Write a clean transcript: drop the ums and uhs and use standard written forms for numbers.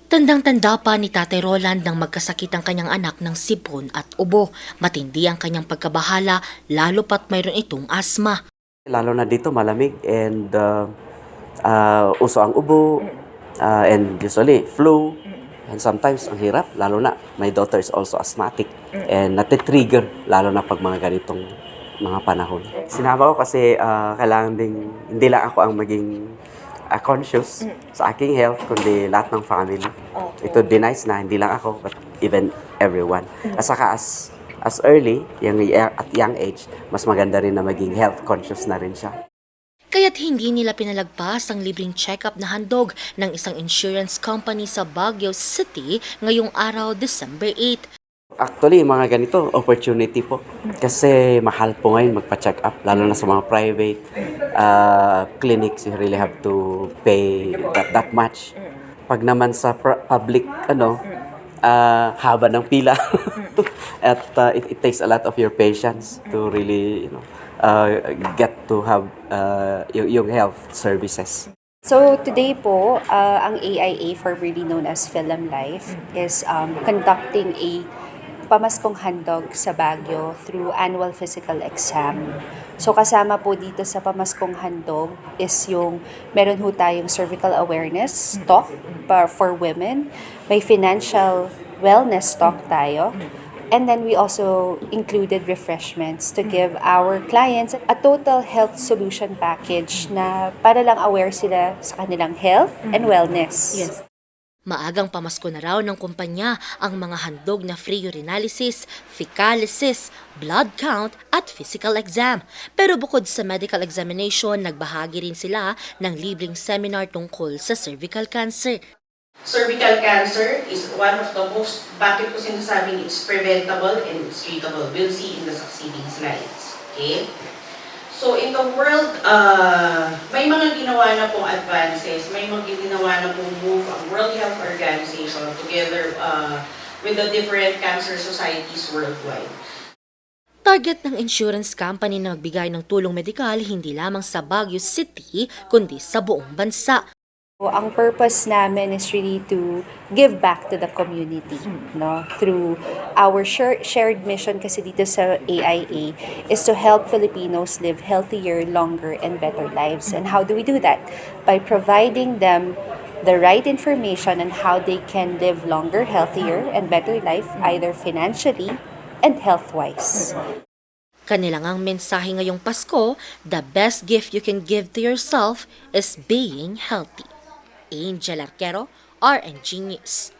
Tandang-tanda pa ni Tatay Roland nang magkasakit ang kanyang anak ng sipon at ubo. Matindi ang kanyang pagkabahala, lalo pat mayroon itong asma. Lalo na dito malamig and uso ang ubo and usually flu. And sometimes ang hirap, lalo na my daughter is also asthmatic and natitrigger lalo na pag mga ganitong mga panahon. Sinama ko kasi kailangan ding hindi lang ako ang maging conscious sa aking health kundi lahat ng family. Ito din nice na hindi lang ako but even everyone. At saka as early, at young age, mas maganda rin na maging health conscious na rin siya. Kaya't hindi nila pinalagpas ang libreng check-up na handog ng isang insurance company sa Baguio City ngayong araw, December 8. Actually, mga ganito, opportunity po. Kasi mahal po ngayon magpa-check up, lalo na sa mga private clinics, you really have to pay that much. Pag naman sa public, haba ng pila. At it takes a lot of your patience to really, get to have yung health services. So today po, ang AIA, formerly known as Film Life, is conducting a pamaskong handog sa Baguio through annual physical exam. So kasama po dito sa pamaskong handog is yung meron ho tayong cervical awareness talk for women, may financial wellness talk tayo, and then we also included refreshments to give our clients a total health solution package na para lang aware sila sa kanilang health and wellness. Yes. Maagang pamasko na raw ng kumpanya ang mga handog na free urinalysis, fecalysis, blood count at physical exam. Pero bukod sa medical examination, nagbahagi rin sila ng libreng seminar tungkol sa cervical cancer. Cervical cancer is one of the most, bakit ko sinasabing it's preventable and it's treatable. We'll see in the succeeding slides. Okay? So in the world, may mga ginawa na pong advances, may mga ginawa na pong move ang World Health Organization together with the different cancer societies worldwide. Target ng insurance company na magbigay ng tulong medikal hindi lamang sa Baguio City, kundi sa buong bansa. So, ang purpose namin is really to give back to the community, no? Through our shared mission kasi dito sa AIA is to help Filipinos live healthier, longer, and better lives. And how do we do that? By providing them the right information on how they can live longer, healthier, and better life, either financially and health-wise. Kanilang ang mensahe ngayong Pasko, the best gift you can give to yourself is being healthy. Angel Arquero, RNG News.